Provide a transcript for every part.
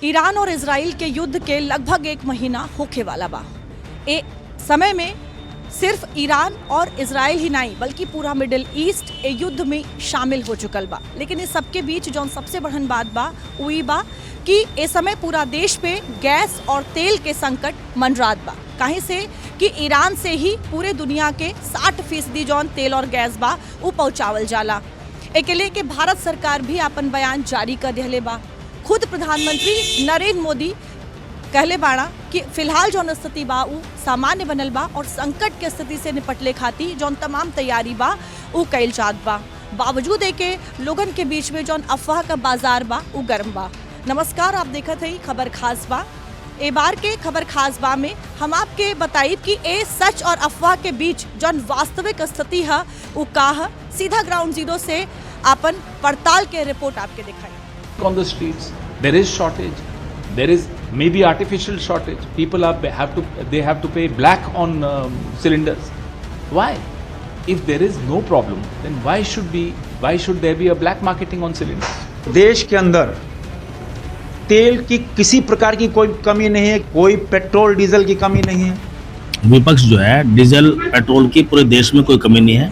Iran और Israel के युद्ध के लगभग 1 महीना होखे वाला बा। ए समय में सिर्फ ईरान और इजराइल ही नहीं बल्कि पूरा मिडिल ईस्ट ए युद्ध में शामिल हो चुकल बा। लेकिन इस सबके बीच जौन सबसे बड़न बात बा वही बा कि इस समय पूरा देश पे गैस और तेल के संकट मंडरात बा। काहे से कि ईरान से ही पूरे दुनिया के 60% जौन तेल और गैस बा वो पहुँचावल जाला। एके लेके भारत सरकार भी अपन बयान जारी कर दिले बा। खुद प्रधानमंत्री नरेंद्र मोदी कहले बाड़ा कि फिलहाल जौन स्थिति बा उ सामान्य बनल बा और संकट के स्थिति से निपटले खातिर जौन तमाम तैयारी बा उ कइल जात बा। बावजूद एके लोगन के बीच में जौन अफवाह का बाजार बा उ गर्म बा। नमस्कार, आप देखत हई खबर खास बा। ए बार के खबर खास बा में हम आपके बताइब कि ए सच और अफवाह के बीच जौन वास्तविक स्थिति है उ का है। सीधा ग्राउंड जीरो से अपन पड़ताल के रिपोर्ट आपके दिखाई। On the streets, there is shortage. There is maybe artificial shortage. People have to pay black on cylinders. Why? If there is no problem, then why should there be a black marketing on cylinders? देश के अंदर तेल की किसी प्रकार की कोई कमी नहीं है, कोई पेट्रोल डीजल की कमी नहीं है। विपक्ष जो है डीजल पेट्रोल की पूरे देश में कोई कमी नहीं है।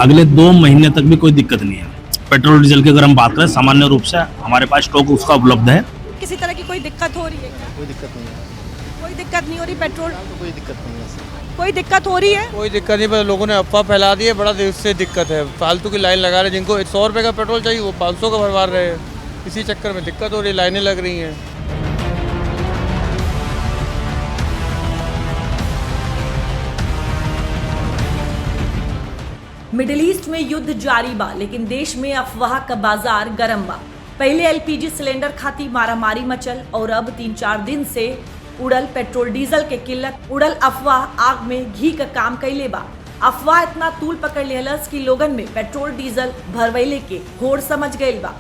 अगले 2 महीने तक भी कोई दिक्कत नहीं है। पेट्रोल डीजल की अगर हम बात करें सामान्य रूप से हमारे पास स्टॉक उसका उपलब्ध है। किसी तरह की कोई दिक्कत हो रही है क्या? कोई दिक्कत नहीं है। कोई दिक्कत नहीं हो रही। पेट्रोल कोई दिक्कत नहीं है। कोई दिक्कत हो रही है? कोई दिक्कत नहीं, पर लोगों ने अफवाह फैला दी है, बड़ा देर से दिक्कत है। फालतू की लाइन लगा रहे हैं। जिनको 100 रुपये का पेट्रोल चाहिए वो 500 का भरवा रहे हैं। इसी चक्कर में दिक्कत हो रही है, लाइनें लग रही हैं। मिडिल ईस्ट में युद्ध जारी बा, लेकिन देश में अफवाह का बाजार गरम बा। पहले एलपीजी सिलेंडर खाती मारामारी मचल और अब 3-4 दिन से उड़ल पेट्रोल डीजल के किल्लत, उड़ल अफवाह आग में घी का काम कैले बा। अफवाह इतना तूल पकड़ लेहलस कि लोगन में पेट्रोल डीजल भरवैले के होड़ समझ गइल बा।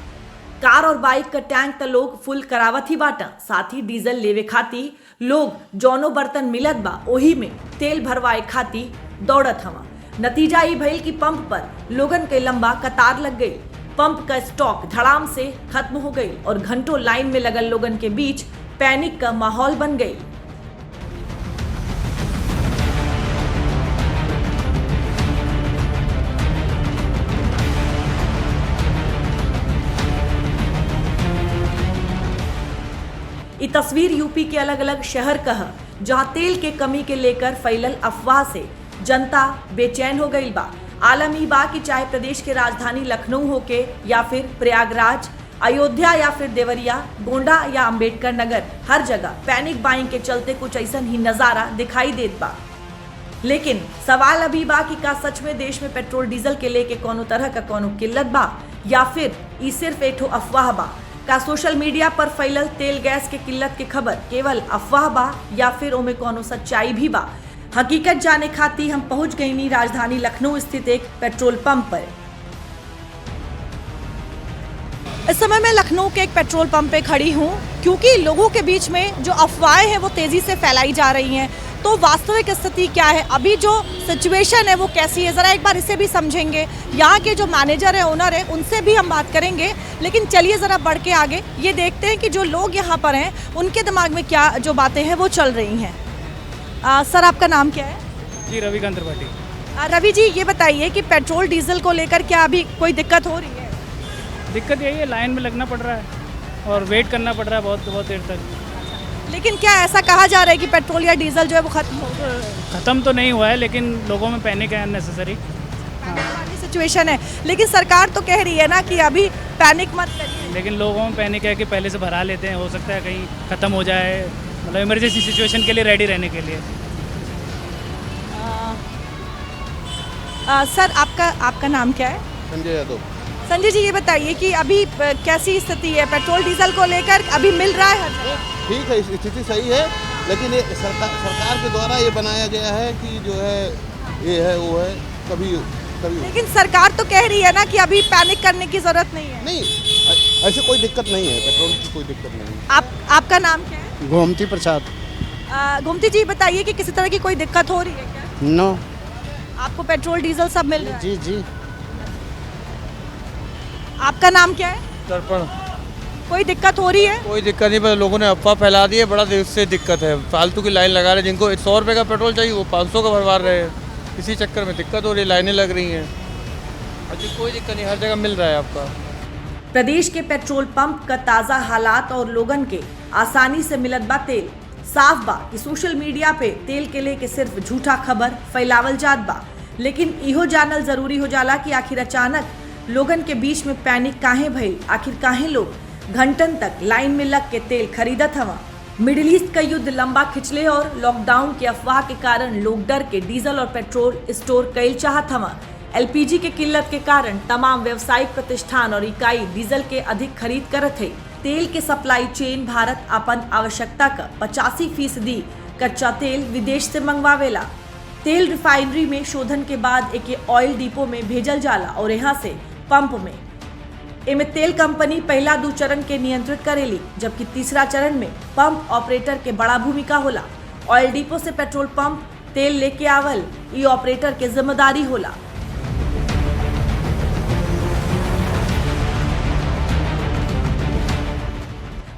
कार और बाइक का टैंक त लोग फुल करावत ही बाटा। साथ ही डीजल लेवे खाती लोग जौनो बर्तन मिलत बा ओही में तेल भरवाए खाती दौड़त हवा। नतीजा ये भइल कि पंप पर लोगन के लंबा कतार लग गई। पंप का स्टॉक धड़ाम से खत्म हो गई और घंटों लाइन में लगल लोगन के बीच पैनिक का माहौल बन गई। ये तस्वीर यूपी के अलग अलग शहर का है, जहां तेल के कमी के लेकर फैलल अफवाह से जनता बेचैन हो गई बा। आलम ही बा कि चाहे प्रदेश के राजधानी लखनऊ होके या फिर प्रयागराज, अयोध्या या फिर देवरिया, गोंडा या अंबेडकर नगर, हर जगह पैनिक बाइंग के चलते कुछ ऐसा ही नजारा दिखाई देत बा। लेकिन सवाल अभी बा कि का सच में देश में पेट्रोल डीजल के लेके कोनो तरह का कोनो किल्लत बा या फिर ई सिर्फ एठो अफवाह बा। का सोशल मीडिया पर फैलल तेल गैस के किल्लत के खबर केवल अफवाह बा या फिर ओमे कोनो सच्चाई भी बा। हकीकत जाने खाती हम पहुंच गई राजधानी लखनऊ स्थित एक पेट्रोल पंप पर। इस समय मैं लखनऊ के एक पेट्रोल पंप पे खड़ी हूं क्योंकि लोगों के बीच में जो अफवाहें हैं वो तेजी से फैलाई जा रही हैं। तो वास्तविक स्थिति क्या है, अभी जो सिचुएशन है वो कैसी है, जरा एक बार इसे भी समझेंगे। यहाँ के जो मैनेजर है, ओनर है, उनसे भी हम बात करेंगे। लेकिन चलिए जरा बढ़ के आगे ये देखते हैं कि जो लोग यहाँ पर हैं उनके दिमाग में क्या जो बातें हैं वो चल रही हैं। सर, आपका नाम क्या है? जी, रविकांत त्रिपाठी। रवि जी, ये बताइए कि पेट्रोल डीजल को लेकर क्या अभी कोई दिक्कत हो रही है? दिक्कत यही है, लाइन में लगना पड़ रहा है और वेट करना पड़ रहा है बहुत देर तक। लेकिन क्या ऐसा कहा जा रहा है कि पेट्रोल या डीजल जो है वो खत्म हो गया? ख़त्म तो नहीं हुआ है, लेकिन लोगों में पैनिक है अननेसेसरी सिचुएशन है। लेकिन सरकार तो कह रही है ना कि अभी पैनिक मत करिए। लेकिन लोगों में पैनिक है कि पहले से भरा लेते हैं, हो सकता है कहीं ख़त्म हो जाए, मतलब इमरजेंसी सिचुएशन के लिए रेडी रहने के लिए। सर, आपका नाम क्या है? संजय यादव। संजय जी, ये बताइए कि अभी कैसी स्थिति है पेट्रोल डीजल को लेकर? अभी मिल रहा है? ठीक है, स्थिति सही है, लेकिन ये सरकार के द्वारा ये बनाया गया है कि जो है ये है वो है कभी। लेकिन सरकार तो कह रही है ना कि अभी पैनिक करने की जरूरत नहीं है। नहीं, ऐसे कोई दिक्कत नहीं है, पेट्रोल की कोई दिक्कत नहीं है। आपका नाम क्या है? गोमती प्रसाद। गोमती जी, बताइए कि किसी तरह की कोई दिक्कत हो रही है क्या? नो। आपको पेट्रोल डीजल सब मिल रहा है? जी जी। आपका नाम क्या है? दर्पण। कोई दिक्कत हो रही है? कोई दिक्कत नहीं, पर लोगों ने अफवाह फैला दी है, बड़ा देर से दिक्कत है। फालतू की लाइन लगा रहे हैं, जिनको 100 रुपये का पेट्रोल चाहिए वो 500 का भरवा रहे हैं। इसी चक्कर में दिक्कत हो रही है, लाइनें लग रही हैं। अभी कोई दिक्कत नहीं, हर जगह मिल रहा है आपका। प्रदेश के पेट्रोल पंप का ताज़ा हालात और लोगन के आसानी से मिलत बा तेल। साफ बा कि सोशल मीडिया पे तेल के लेके सिर्फ झूठा खबर फैलावल जात बा, लेकिन इहो जानल जरूरी हो जाला कि आखिर अचानक लोगन के बीच में पैनिक काहे भइल, आखिर काहे लोग घंटन तक लाइन में लग के तेल खरीदत हवा। मिडिल ईस्ट का युद्ध लंबा खिंचले और लॉकडाउन के अफवाह के कारण लोग डर के डीजल और पेट्रोल स्टोर कईल चाहत हवा। एलपीजी के किल्लत के कारण तमाम व्यावसायिक प्रतिष्ठान और इकाई डीजल के अधिक खरीद करत है। तेल के सप्लाई चेन भारत अपन आवश्यकता का 85% कच्चा तेल विदेश से मंगवावेला। तेल रिफाइनरी में शोधन के बाद एक ऑयल डिपो में भेजल जाला और यहाँ से पंप में। इनमें तेल कंपनी पहला 2 चरण के नियंत्रित करेली, जबकि तीसरा चरण में पंप ऑपरेटर के बड़ा भूमिका होला। ऑयल डिपो से पेट्रोल पंप तेल लेके आवल ई ऑपरेटर के जिम्मेदारी होला।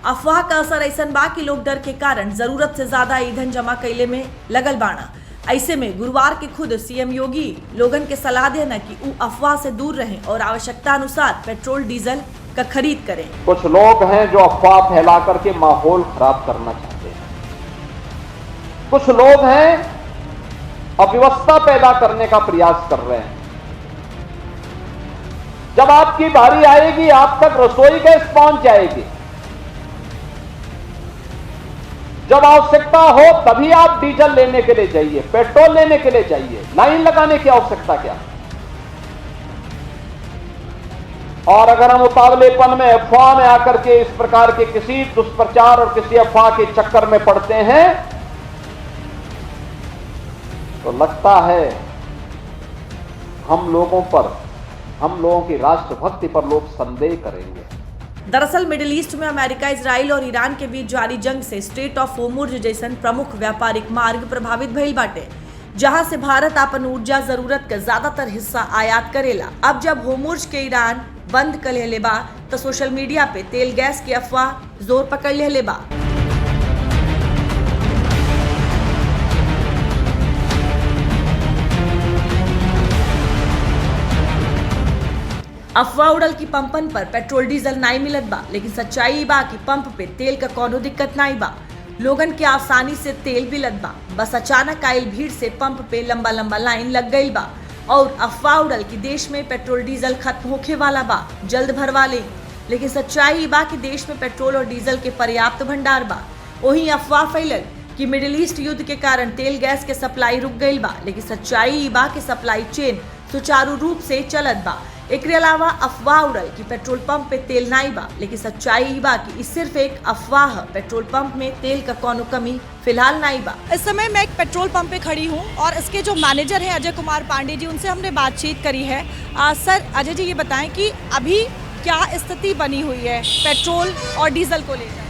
अफवाह का असर ऐसन बा कि लोग डर के कारण जरूरत से ज्यादा ईंधन जमा कैले में लगल बाना। ऐसे में गुरुवार के खुद सीएम योगी लोगन के सलाह देना कि वो अफवाह से दूर रहें और आवश्यकता अनुसार पेट्रोल डीजल का खरीद करें। कुछ लोग हैं जो अफवाह फैला करके माहौल खराब करना चाहते हैं। कुछ लोग हैं अव्यवस्था पैदा करने का प्रयास कर रहे हैं। जब आपकी बारी आएगी आप तक रसोई गैस पहुंच जाएगी। जब आवश्यकता हो तभी आप डीजल लेने के लिए जाइए, पेट्रोल लेने के लिए जाइए, लाइन लगाने की आवश्यकता क्या। और अगर हम उतावलेपन में अफवाह में आकर के इस प्रकार के किसी दुष्प्रचार और किसी अफवाह के चक्कर में पड़ते हैं तो लगता है हम लोगों की राष्ट्रभक्ति पर लोग संदेह करेंगे। दरअसल मिडिल ईस्ट में अमेरिका, इजराइल और ईरान के बीच जारी जंग से स्ट्रेट ऑफ होर्मुज जैसन प्रमुख व्यापारिक मार्ग प्रभावित भइल बाटे, जहां से भारत अपन ऊर्जा जरूरत का ज्यादातर हिस्सा आयात करेला। अब जब होर्मुज के ईरान बंद कर लेले बा तो सोशल मीडिया पे तेल गैस की अफवाह जोर पकड़ लेले बा। अफवाह उड़ल की पंपन पर पेट्रोल डीजल नाई मिलत बा, लेकिन सच्चाई बा कि पंप पे तेल का कोनो दिक्कत नाई बा। लोगन के आसानी से तेल मिलत बा, बस अचानक आयल भीड़ से पंप पे लंबा लंबा लाइन लग गई बा। और अफवाह उड़ल कि देश में पेट्रोल डीजल खत्म होखे वाला बा, जल्द भरवा ले। लेकिन सच्चाई बा कि देश में पेट्रोल और डीजल के पर्याप्त भंडार बा। वहीं अफवाह फैलल कि मिडिल ईस्ट युद्ध के कारण तेल गैस के सप्लाई रुक गई बा, लेकिन सच्चाई बा कि सप्लाई चेन सुचारू रूप से चलत बा। एकरे अलावा अफवाह उड़ल कि पेट्रोल पंप पे तेल नाई बा, लेकिन सच्चाई बा कि इस सिर्फ एक अफवाह है। पेट्रोल पंप में तेल का कोनो कमी फिलहाल नाई बा। इस समय मैं एक पेट्रोल पंप पे खड़ी हूँ और इसके जो मैनेजर हैं अजय कुमार पांडे जी, उनसे हमने बातचीत करी है। सर अजय जी, ये बताएं कि अभी क्या स्थिति बनी हुई है पेट्रोल और डीजल को लेकर?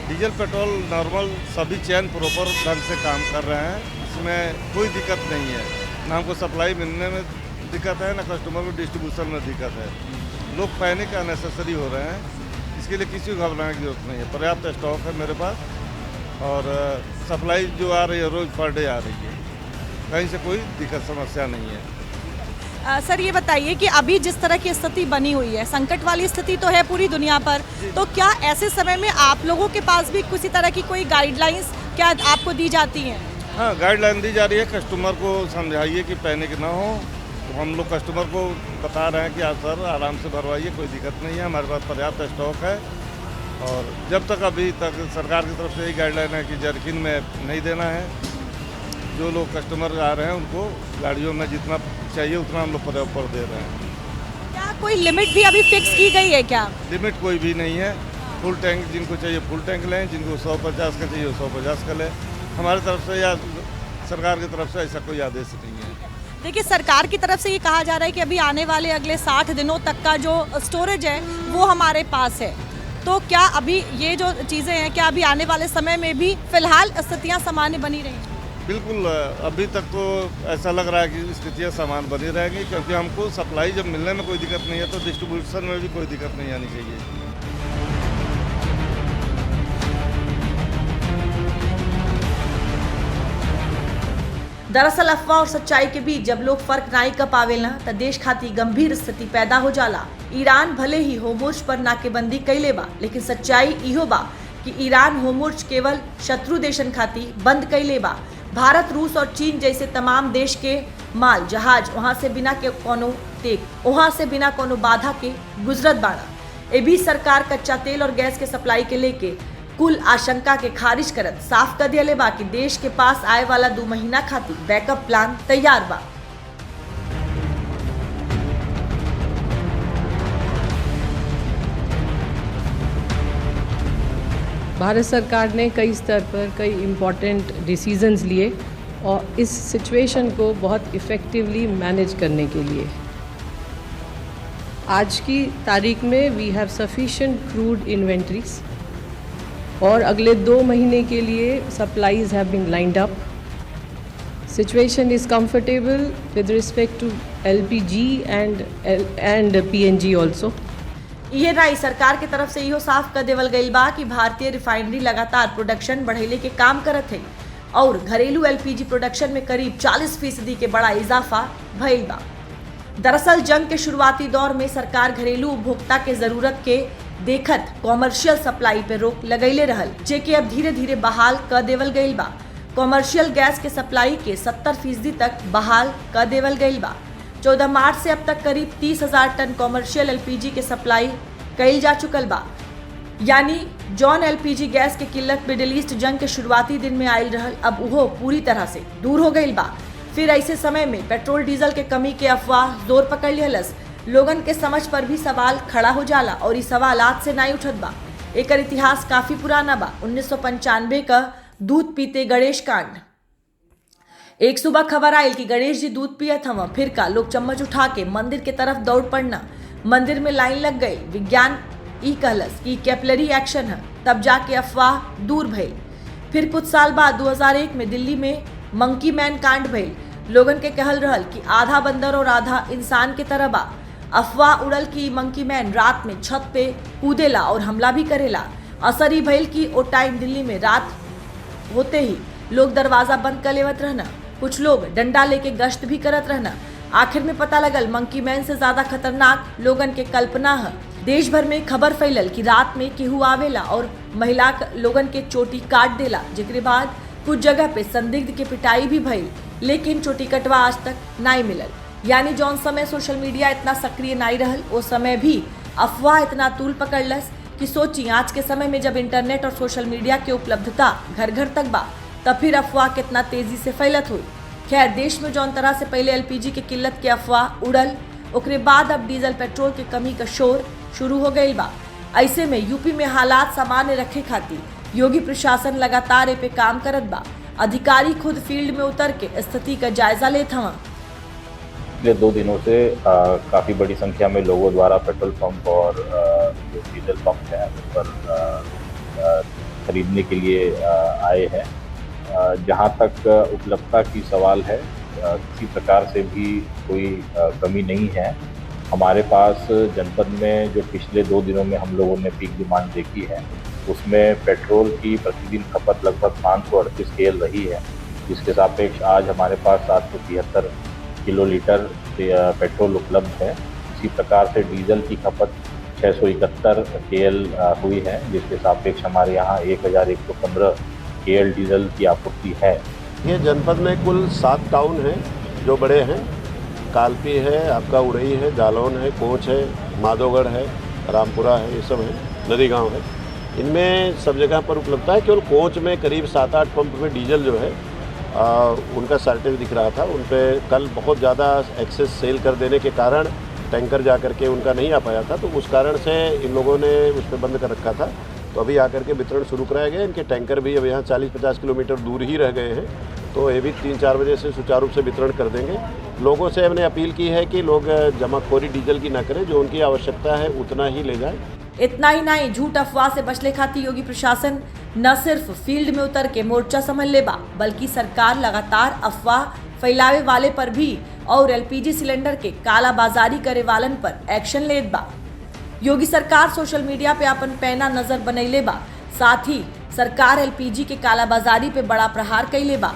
डीजल पेट्रोल नॉर्मल सभी चैन प्रॉपर ढंग से काम कर रहे हैं, इसमें कोई दिक्कत नहीं है। ना हमको सप्लाई मिलने में दिक्कत है, ना कस्टमर को डिस्ट्रीब्यूशन में दिक्कत है। लोग पैनिक अननेसेसरी हो रहे हैं, इसके लिए किसी को घबराने की जरूरत नहीं है। पर्याप्त स्टॉक है मेरे पास और सप्लाई जो आ रही है रोज पर डे आ रही है, कहीं से कोई दिक्कत समस्या नहीं है। सर ये बताइए कि अभी जिस तरह की स्थिति बनी हुई है, संकट वाली स्थिति तो है पूरी दुनिया पर, तो क्या ऐसे समय में आप लोगों के पास भी किसी तरह की कोई गाइडलाइंस क्या आपको दी जाती हैं? हाँ, गाइडलाइन दी जा रही है। कस्टमर को समझाइए कि पैनिक ना हो। तो हम लोग कस्टमर को बता रहे हैं कि आप सर आराम से भरवाइए, कोई दिक्कत नहीं है, हमारे पास पर्याप्त स्टॉक है। और जब तक अभी तक सरकार की तरफ से यही गाइडलाइन है कि जर्किन में नहीं देना है। जो लोग कस्टमर आ रहे हैं उनको गाड़ियों में जितना चाहिए उतना हम लोग प्रॉपर दे रहे हैं। क्या कोई लिमिट भी अभी फिक्स की गई है क्या? लिमिट कोई भी नहीं है। फुल टैंक जिनको चाहिए फुल टैंक लें, जिनको 150 का चाहिए 150 का लें। हमारी तरफ से या सरकार की तरफ से ऐसा कोई आदेश नहीं है। देखिए, सरकार की तरफ से ये कहा जा रहा है कि अभी आने वाले अगले 60 दिनों तक का जो स्टोरेज है वो हमारे पास है। तो क्या अभी ये जो चीज़ें हैं, क्या अभी आने वाले समय में भी फिलहाल स्थितियाँ सामान्य बनी रहेंगी? बिल्कुल, अभी तक तो ऐसा लग रहा है कि स्थितियाँ सामान्य बनी रहेंगी, क्योंकि हमको सप्लाई जब मिलने में कोई दिक्कत नहीं है तो डिस्ट्रीब्यूशन में भी कोई दिक्कत नहीं आनी चाहिए। दरअसल अफवाह और सच्चाई के बीच जब लोग फर्क नाई कर पावेला त देश खातिर गंभीर स्थिति पैदा हो जाला। ईरान भले ही होर्मुज पर नाकेबंदी कैले बा, लेकिन सच्चाई इहो बा कि ईरान होर्मुज केवल शत्रु देशन खातिर बंद कैले बा। भारत, रूस और चीन जैसे तमाम देश के माल जहाज वहां से बिना कोनो बाधा के गुजरत बाड़ा। ए बीच सरकार कच्चा तेल और गैस के सप्लाई के लेके कुल आशंका के खारिज करत साफ कर दिया बा कि देश के पास आए वाला 2 महीना खातिर बैकअप प्लान तैयार बा। भारत सरकार ने कई स्तर पर कई इम्पॉर्टेंट डिसीजंस लिए और इस सिचुएशन को बहुत इफ़ेक्टिवली मैनेज करने के लिए आज की तारीख में we have sufficient crude inventories और अगले 2 महीने के लिए supplies have been lined up. Situation is comfortable with respect to LPG and PNG also. ये राय सरकार के तरफ से इहो साफ कर देवल गईल बा कि भारतीय रिफाइनरी लगातार प्रोडक्शन बढ़ाने के काम करत है और घरेलू LPG प्रोडक्शन में करीब 40% के बड़ा इजाफा भइल बा। दरअसल जंग के शुरुआती दौर में सरकार घरेलू उपभोक्ता के जरूरत के देखत कॉमर्शियल सप्लाई पे रोक लगैले रहल, जेके अब धीरे धीरे बहाल कर देवल गईल बा। कॉमर्शियल गैस के सप्लाई के 70% तक बहाल कर देवल गईल बा। 14 मार्च से अब तक करीब 30,000 टन कॉमर्शियल LPG के सप्लाई कईल जा चुकल बा। यानी जॉन LPG गैस के किल्लत मिडिल ईस्ट जंग के शुरुआती दिन में आयल रहल, अब वो पूरी तरह से दूर हो गईल बा। फिर ऐसे समय में पेट्रोल डीजल के कमी के अफवाह जोर पकड़ लिहलस। लोगन के समझ पर भी सवाल खड़ा हो जाला और ये सवाल आज से नहीं उठत बा। एकर इतिहास काफी पुराना बा। 1995 का दूध पीते गणेश कांड। एक सुबह खबर आयल कि गणेश जी दूध पियत हवा, फिर का लोग चम्मच उठा के मंदिर के तरफ दौड़ पड़ना। मंदिर में लाइन लग गई। विज्ञान ई कहलस कि कैपिलरी एक्शन है, तब जाके अफवाह दूर भइल। फिर कुछ साल बाद 2001 में दिल्ली में मंकी मैन कांड भइल। लोगन के कहल रहल कि आधा बंदर और आधा इंसान के तरह बा। अफवाह उड़ल कि मंकी मैन रात में छत पे कूदेला और हमला भी करेला। असर ही भइल कि ओ टाइम दिल्ली में रात होते ही लोग दरवाजा बंद कर लेवत रहना, कुछ लोग डंडा लेके गश्त भी करत रहना। आखिर में पता लगल मंकी मैन से ज्यादा खतरनाक लोगन के कल्पना है। देश भर में खबर फैलल कि रात में केहू आवेला और महिला लोगन के चोटी काट देला, जेकरे बाद कुछ जगह पे संदिग्ध के पिटाई भी भइल, लेकिन चोटी कटवा आज तक नहीं मिलल। यानी जौन समय सोशल मीडिया इतना सक्रिय नहीं रहल, वो समय भी अफवाह इतना तूल पकड़लस कि सोची आज के समय में जब इंटरनेट और सोशल मीडिया के उपलब्धता घर घर तक बा, तब फिर अफवाह कितना तेजी से फैलत हुई। खैर, देश में जौन तरह से पहले LPG के किल्लत के अफवाह उड़ल, ओकरे बाद अब डीजल पेट्रोल के कमी का शोर शुरू हो गई बा। ऐसे में यूपी में हालात सामान्य रखे खातिर योगी प्रशासन लगातार ए पे काम करत बा। अधिकारी खुद फील्ड में उतर के स्थिति का जायजा लेत हवा। पिछले 2 दिनों से काफ़ी बड़ी संख्या में लोगों द्वारा पेट्रोल पंप और जो डीजल पंप हैं उन पर खरीदने के लिए आए हैं। जहां तक उपलब्धता की सवाल है, किसी प्रकार से भी कोई कमी नहीं है। हमारे पास जनपद में जो पिछले 2 दिनों में हम लोगों ने पीक डिमांड देखी है, उसमें पेट्रोल की प्रतिदिन खपत लगभग 538 KL रही है, जिसके सापेक्ष आज हमारे पास 773 किलोलीटर पेट्रोल उपलब्ध है। इसी प्रकार से डीजल की खपत 671 KL हुई है, जिसके सापेक्ष हमारे यहाँ 1115 KL डीजल की आपूर्ति है। ये जनपद में कुल 7 टाउन हैं जो बड़े हैं। कालपी है, आपका उड़ई है, जालौन है, कोच है, माधोगढ़ है, रामपुरा है, ये सब है, नदी गाँव है। इनमें सब जगह पर उपलब्धता है। केवल कोच में करीब 7-8 पंप में डीजल जो है उनका शॉर्टेज दिख रहा था। उन पर कल बहुत ज़्यादा एक्सेस सेल कर देने के कारण टैंकर जा कर के उनका नहीं आ पाया था, तो उस कारण से इन लोगों ने उस पर बंद कर रखा था। तो अभी आकर के वितरण शुरू कराया गया। इनके टैंकर भी अब यहाँ 40-50 किलोमीटर दूर ही रह गए हैं, तो ये भी 3-4 बजे से सुचारू रूप से वितरण कर देंगे। लोगों से हमने अपील की है कि लोग जमाखोरी डीजल की ना करें, जो उनकी आवश्यकता है उतना ही ले जाएं। इतना ही नहीं, झूठ अफवाह से बचने खातिर योगी प्रशासन न सिर्फ फील्ड में उतर के मोर्चा संभल ले बा, बल्कि सरकार लगातार अफवाह फैलावे वाले पर भी और LPG सिलेंडर के काला बाजारी करे वालन पर एक्शन लेत बा। योगी सरकार सोशल मीडिया पे अपन पैना नजर बनैले बा। साथ ही सरकार LPG के कालाबाजारी पे बड़ा प्रहार कैले बा।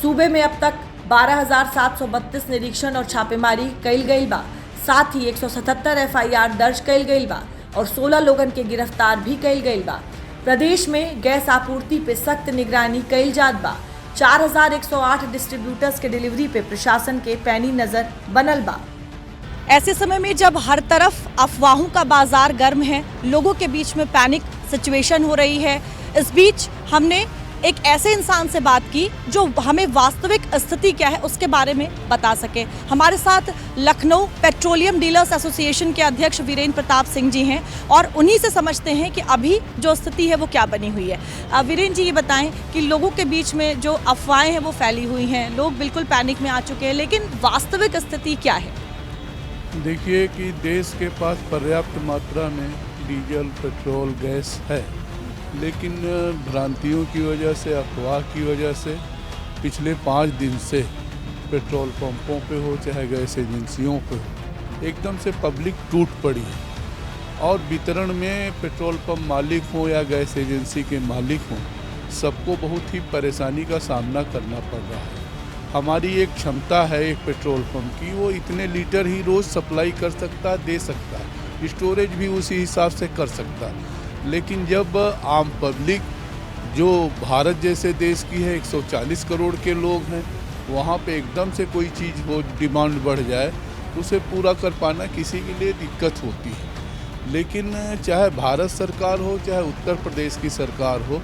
सूबे में अब तक 12,732 निरीक्षण और छापेमारी कईल गई बा। साथ ही 177 FIR दर्ज कईल गई बा और 16 लोगन के गिरफ्तार भी कईल गई बा। प्रदेश में गैस आपूर्ति पे सख्त निगरानी कईल जात बा। 4108 डिस्ट्रीब्यूटर्स के डिलीवरी पे प्रशासन के पैनी नजर बनल बा। ऐसे समय में जब हर तरफ अफवाहों का बाजार गर्म है, लोगों के बीच में पैनिक सिचुएशन हो रही है, इस बीच हमने एक ऐसे इंसान से बात की जो हमें वास्तविक स्थिति क्या है उसके बारे में बता सके। हमारे साथ लखनऊ पेट्रोलियम डीलर्स एसोसिएशन के अध्यक्ष वीरेंद्र प्रताप सिंह जी हैं और उन्हीं से समझते हैं कि अभी जो स्थिति है वो क्या बनी हुई है। वीरेंद्र जी, ये बताएं कि लोगों के बीच में जो अफवाहें हैं वो फैली हुई हैं, लोग बिल्कुल पैनिक में आ चुके हैं, लेकिन वास्तविक स्थिति क्या है? देखिए कि देश के पास पर्याप्त मात्रा में डीजल, पेट्रोल, गैस है, लेकिन भ्रांतियों की वजह से, अफवाह की वजह से पिछले 5 दिन से पेट्रोल पंपों पे हो चाहे गैस एजेंसियों पे हो, एकदम से पब्लिक टूट पड़ी है और वितरण में पेट्रोल पंप मालिक हो या गैस एजेंसी के मालिक हों, सबको बहुत ही परेशानी का सामना करना पड़ रहा है। हमारी एक क्षमता है एक पेट्रोल पंप की, वो इतने लीटर ही रोज़ सप्लाई कर सकता है, दे सकता है, स्टोरेज भी उसी हिसाब से कर सकता है। लेकिन जब आम पब्लिक जो भारत जैसे देश की है, 140 करोड़ के लोग हैं, वहाँ पे एकदम से कोई चीज़ हो, डिमांड बढ़ जाए, उसे पूरा कर पाना किसी के लिए दिक्कत होती है। लेकिन चाहे भारत सरकार हो चाहे उत्तर प्रदेश की सरकार हो,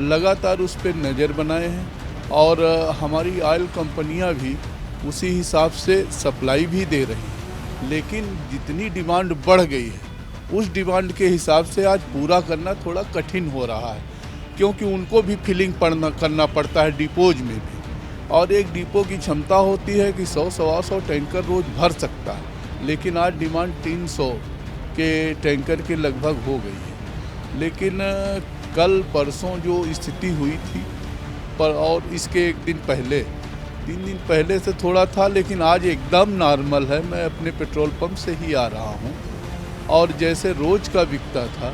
लगातार उस पर नज़र बनाए हैं और हमारी ऑयल कंपनियां भी उसी हिसाब से सप्लाई भी दे रही हैं। लेकिन जितनी डिमांड बढ़ गई है उस डिमांड के हिसाब से आज पूरा करना थोड़ा कठिन हो रहा है, क्योंकि उनको भी फिलिंग करना पड़ता है डिपोज में भी, और एक डिपो की क्षमता होती है कि 100-125 टैंकर रोज़ भर सकता है, लेकिन आज डिमांड 300 के टैंकर के लगभग हो गई है। लेकिन कल परसों जो स्थिति हुई थी और इसके 1 दिन पहले, 3 दिन पहले से थोड़ा था, लेकिन आज एकदम नॉर्मल है। मैं अपने पेट्रोल पंप से ही आ रहा हूँ और जैसे रोज़ का बिकता था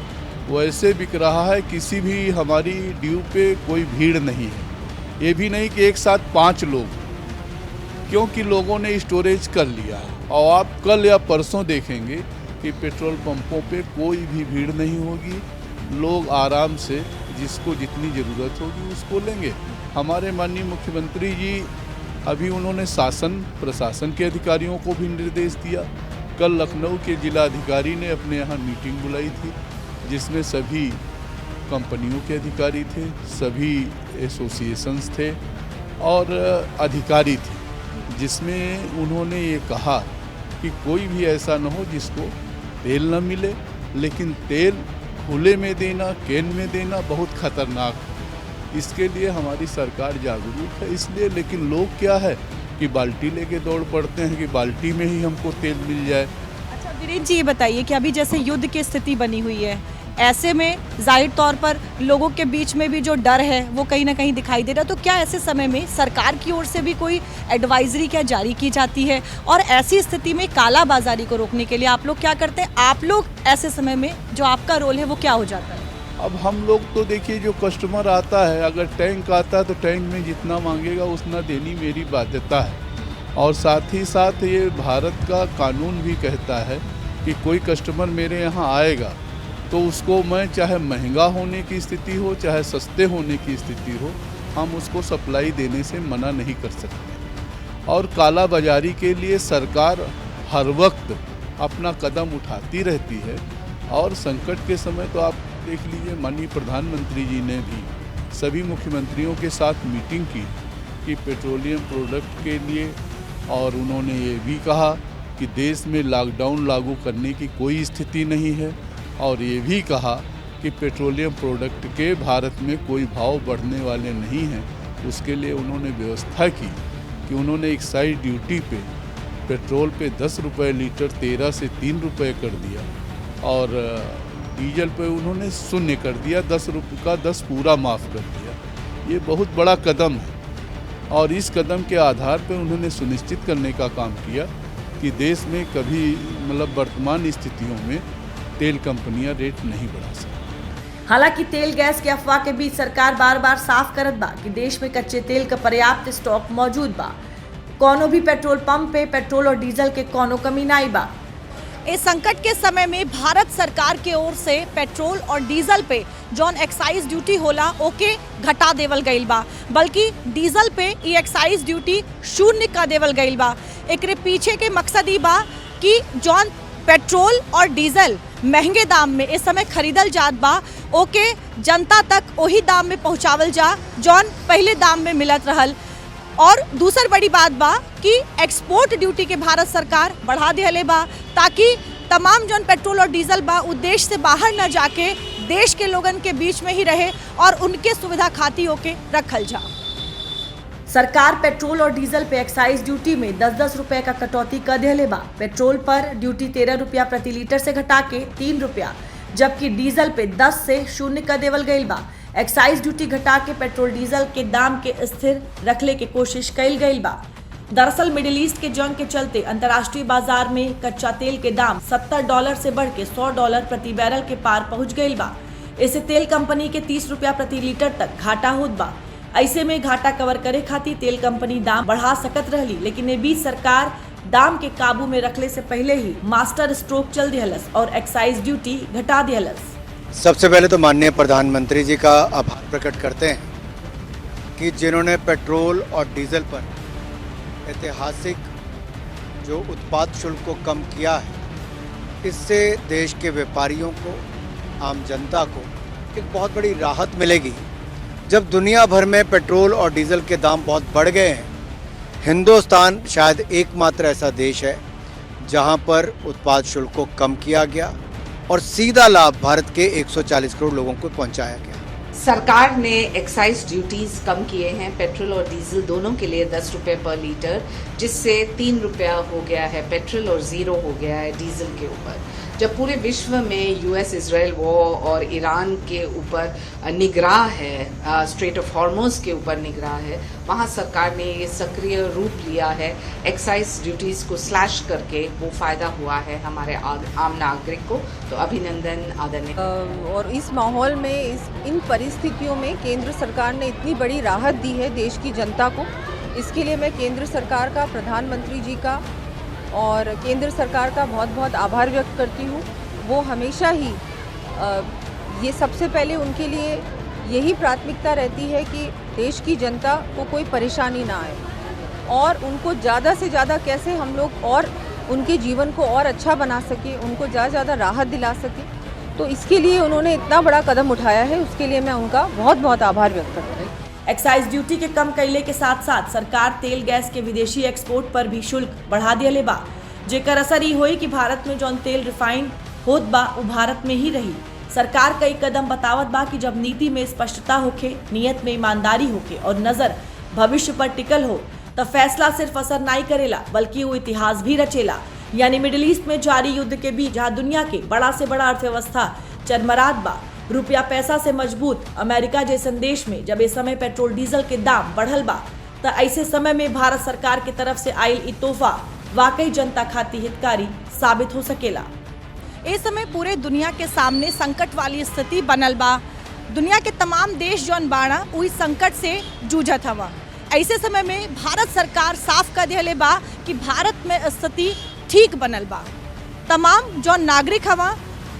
वैसे बिक रहा है। किसी भी हमारी ड्यू पे कोई भीड़ नहीं है। ये भी नहीं कि एक साथ 5 लोग, क्योंकि लोगों ने स्टोरेज कर लिया है। और आप कल या परसों देखेंगे कि पेट्रोल पंपों पे कोई भी भीड़ नहीं होगी, लोग आराम से जिसको जितनी ज़रूरत होगी उसको लेंगे। हमारे माननीय मुख्यमंत्री जी अभी उन्होंने शासन प्रशासन के अधिकारियों को भी निर्देश दिया। कल लखनऊ के जिलाधिकारी ने अपने यहाँ मीटिंग बुलाई थी, जिसमें सभी कंपनियों के अधिकारी थे, सभी एसोसिएशंस थे और अधिकारी थे, जिसमें उन्होंने ये कहा कि कोई भी ऐसा न हो जिसको तेल न मिले, लेकिन तेल खुले में देना, कैन में देना बहुत खतरनाक है। इसके लिए हमारी सरकार जागरूक है इसलिए। लेकिन लोग क्या है कि बाल्टी लेके दौड़ पड़ते हैं कि बाल्टी में ही हमको तेल मिल जाए। अच्छा वीरेंद्र जी, ये बताइए कि अभी जैसे युद्ध की स्थिति बनी हुई है, ऐसे में जाहिर तौर पर लोगों के बीच में भी जो डर है वो कहीं ना कहीं दिखाई दे रहा है, तो क्या ऐसे समय में सरकार की ओर से भी कोई एडवाइजरी क्या जारी की जाती है? और ऐसी स्थिति में काला बाजारी को रोकने के लिए आप लोग क्या करते हैं? आप लोग ऐसे समय में जो आपका रोल है वो क्या हो जाता है? अब हम लोग तो देखिए, जो कस्टमर आता है, अगर टैंक आता है तो टैंक में जितना मांगेगा उतना देनी मेरी बाध्यता है। और साथ ही साथ ये भारत का कानून भी कहता है कि कोई कस्टमर मेरे यहाँ आएगा तो उसको मैं, चाहे महंगा होने की स्थिति हो चाहे सस्ते होने की स्थिति हो, हम उसको सप्लाई देने से मना नहीं कर सकते। और काला बाजारी के लिए सरकार हर वक्त अपना कदम उठाती रहती है। और संकट के समय तो आप देख लीजिए, माननीय प्रधानमंत्री जी ने भी सभी मुख्यमंत्रियों के साथ मीटिंग की कि पेट्रोलियम प्रोडक्ट के लिए, और उन्होंने ये भी कहा कि देश में लॉकडाउन लागू करने की कोई स्थिति नहीं है, और ये भी कहा कि पेट्रोलियम प्रोडक्ट के भारत में कोई भाव बढ़ने वाले नहीं हैं। उसके लिए उन्होंने व्यवस्था की कि उन्होंने एक्साइज ड्यूटी पे पेट्रोल पे 10 रुपये लीटर 13 से 3 रुपये कर दिया, और डीजल पे उन्होंने 0 कर दिया, 10 रुपये का 10 पूरा माफ़ कर दिया। ये बहुत बड़ा कदम है, और इस कदम के आधार पे उन्होंने सुनिश्चित करने का काम किया कि देश में कभी, मतलब वर्तमान स्थितियों में तेल कंपनियां रेट नहीं बढ़ा सकती। हालांकि तेल गैस के अफवाह के बीच सरकार बार बार साफ करत बा कि देश में कच्चे तेल का पर्याप्त स्टॉक मौजूद बा। कोनो भी पेट्रोल पंप पे पेट्रोल और डीजल के कोनो कमी नाई बा। इस संकट के समय में भारत सरकार के ओर से पेट्रोल और डीजल पे जौन एक्साइज ड्यूटी होला ओके घटा देवल गईल बा, बल्कि डीजल पे ई एक्साइज ड्यूटी शून्य कर देवल गईल बा। एकरे पीछे के मकसद ई बा कि जौन पेट्रोल और डीजल महंगे दाम में इस समय खरीदल जात बा ओके जनता तक वही दाम में पहुंचावल जा जौन पहले दाम में मिलत रहल। और दूसर बड़ी बात बा कि एक्सपोर्ट ड्यूटी के भारत सरकार बढ़ा दिले बा ताकि तमाम जौन पेट्रोल और डीजल बा उ देश से बाहर न जाके देश के लोगन के बीच में ही रहे और उनके सुविधा खातिर होके रखल जा। सरकार पेट्रोल और डीजल पे एक्साइज ड्यूटी में 10-10 रुपए का कटौती कर दिले बा। पेट्रोल पर ड्यूटी 13 रुपया प्रति लीटर से घटा के 3 रुपया, जबकि डीजल पे 10 से 0 कर देवल गईल बा। एक्साइज ड्यूटी घटा के पेट्रोल डीजल के दाम के स्थिर रखले के कोशिश कईल गईल बा। दरअसल मिडिल ईस्ट के जंग के चलते अंतर्राष्ट्रीय बाजार में कच्चा तेल के दाम $70 से बढ़ के $100 प्रति बैरल के पार पहुंच गईल बा। इससे तेल कंपनी के 30 रुपया प्रति लीटर तक घाटा होत बा। ऐसे में घाटा कवर करे खातिर तेल कंपनी दाम बढ़ा सकत रहली, लेकिन ए बीच सरकार दाम के काबू में रखले से पहले ही मास्टर स्ट्रोक चल दिहलस और एक्साइज ड्यूटी घटा दिहलस। सबसे पहले तो माननीय प्रधानमंत्री जी का आभार प्रकट करते हैं कि जिन्होंने पेट्रोल और डीजल पर ऐतिहासिक जो उत्पाद शुल्क को कम किया है, इससे देश के व्यापारियों को, आम जनता को एक बहुत बड़ी राहत मिलेगी। जब दुनिया भर में पेट्रोल और डीजल के दाम बहुत बढ़ गए हैं, हिंदुस्तान शायद एकमात्र ऐसा देश है जहां पर उत्पाद शुल्क को कम किया गया और सीधा लाभ भारत के 140 करोड़ लोगों को पहुंचाया गया। सरकार ने एक्साइज ड्यूटीज कम किए हैं पेट्रोल और डीजल दोनों के लिए 10 रुपये पर लीटर, जिससे 3 रुपया हो गया है पेट्रोल और 0 हो गया है डीजल के ऊपर। जब पूरे विश्व में यूएस इजराइल वॉर और ईरान के ऊपर निगराह है, स्ट्रेट ऑफ हॉर्मोज के ऊपर निगराह है, वहाँ सरकार ने ये सक्रिय रूप लिया है। एक्साइज ड्यूटीज़ को स्लैश करके वो फ़ायदा हुआ है हमारे आम नागरिक को, तो अभिनंदन आदरणीय। और इस माहौल में इन परिस्थितियों में केंद्र सरकार ने इतनी बड़ी राहत दी है देश की जनता को, इसके लिए मैं केंद्र सरकार का, प्रधानमंत्री जी का और केंद्र सरकार का बहुत बहुत आभार व्यक्त करती हूँ। वो हमेशा ही ये सबसे पहले उनके लिए यही प्राथमिकता रहती है कि देश की जनता को कोई परेशानी ना आए और उनको ज़्यादा से ज़्यादा कैसे हम लोग और उनके जीवन को और अच्छा बना सके, उनको ज़्यादा राहत दिला सके। तो इसके लिए उन्होंने इतना बड़ा कदम उठाया है, उसके लिए मैं उनका बहुत बहुत आभार व्यक्त करती हूँ। एक्साइज ड्यूटी के कम कैले के साथ साथ सरकार तेल गैस के विदेशी एक्सपोर्ट पर भी शुल्क बढ़ा दिले बा, जेकर असर ई होई कि भारत में जौन तेल रिफाइंड होत बा वो भारत में ही रही। सरकार कई कदम बतावत बा कि जब नीति में स्पष्टता होके, नियत में ईमानदारी होके और नजर भविष्य पर टिकल हो, तब फैसला सिर्फ असर नहीं करेला बल्कि वो इतिहास भी रचेला। यानी मिडिल ईस्ट में जारी युद्ध के बीच जहाँ दुनिया के बड़ा से बड़ा अर्थव्यवस्था चरमरात बा, रुपया पैसा से मजबूत अमेरिका जैसन देश में जब इस समय पेट्रोल डीजल के दाम बढ़ल बा, तो ऐसे समय में भारत सरकार की तरफ से आयल ई तोहफा वाकई जनता खातिर हितकारी साबित हो सकेला। इस समय पूरे दुनिया के सामने संकट वाली स्थिति बनल बा। दुनिया के तमाम देश जौन बाड़ा उस संकट से जूझत हवा। ऐसे समय में भारत सरकार साफ कर दिले बा कि भारत में स्थिति ठीक बनल बा। तमाम जौन नागरिक हवा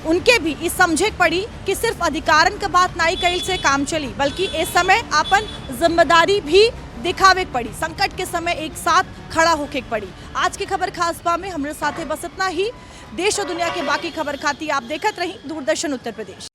उनके भी इस समझे पड़ी कि सिर्फ अधिकारन के बात नहीं कैल से काम चली, बल्कि इस समय अपन जिम्मेदारी भी दिखावे पड़ी। संकट के समय एक साथ खड़ा होके पड़ी। आज की खबर खास बा में हमारे साथे बस इतना ही। देश और दुनिया के बाकी खबर खाती आप देखत रही दूरदर्शन उत्तर प्रदेश।